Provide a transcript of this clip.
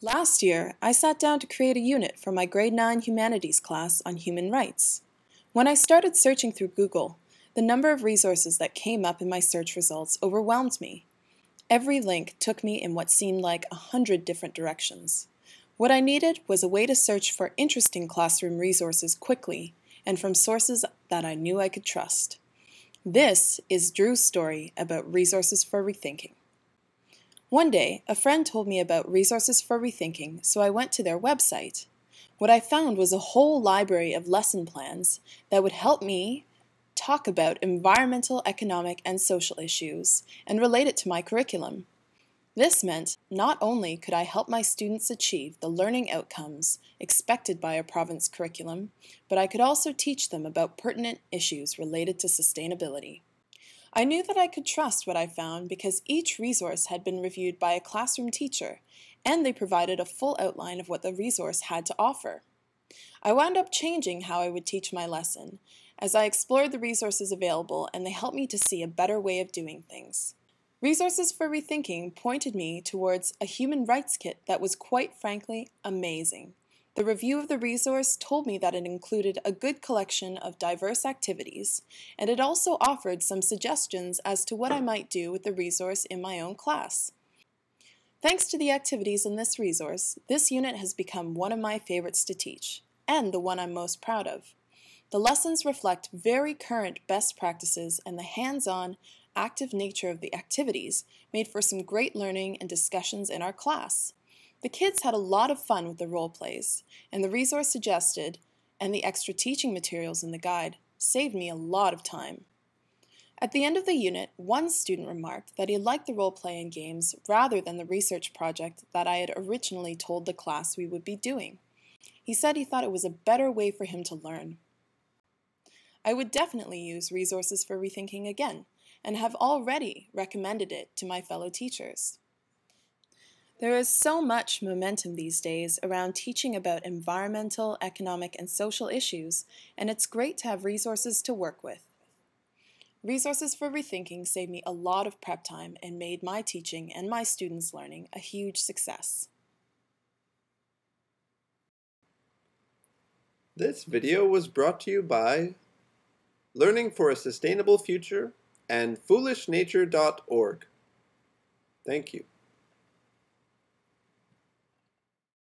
Last year, I sat down to create a unit for my grade 9 humanities class on human rights. When I started searching through Google, the number of resources that came up in my search results overwhelmed me. Every link took me in what seemed like 100 different directions. What I needed was a way to search for interesting classroom resources quickly and from sources that I knew I could trust. This is Drew's story about Resources for Rethinking. One day, a friend told me about Resources for Rethinking, so I went to their website. What I found was a whole library of lesson plans that would help me talk about environmental, economic, and social issues and relate it to my curriculum. This meant not only could I help my students achieve the learning outcomes expected by a province curriculum, but I could also teach them about pertinent issues related to sustainability. I knew that I could trust what I found because each resource had been reviewed by a classroom teacher, and they provided a full outline of what the resource had to offer. I wound up changing how I would teach my lesson, as I explored the resources available and they helped me to see a better way of doing things. Resources for Rethinking pointed me towards a human rights kit that was quite frankly amazing. The review of the resource told me that it included a good collection of diverse activities, and it also offered some suggestions as to what I might do with the resource in my own class. Thanks to the activities in this resource, this unit has become one of my favorites to teach, and the one I'm most proud of. The lessons reflect very current best practices, and the hands-on, active nature of the activities made for some great learning and discussions in our class. The kids had a lot of fun with the role plays, and the resource suggested, and the extra teaching materials in the guide, saved me a lot of time. At the end of the unit, one student remarked that he liked the role play and games rather than the research project that I had originally told the class we would be doing. He said he thought it was a better way for him to learn. I would definitely use Resources for Rethinking again, and have already recommended it to my fellow teachers. There is so much momentum these days around teaching about environmental, economic, and social issues, and it's great to have resources to work with. Resources for Rethinking saved me a lot of prep time and made my teaching and my students' learning a huge success. This video was brought to you by Learning for a Sustainable Future and foolishnature.org. Thank you.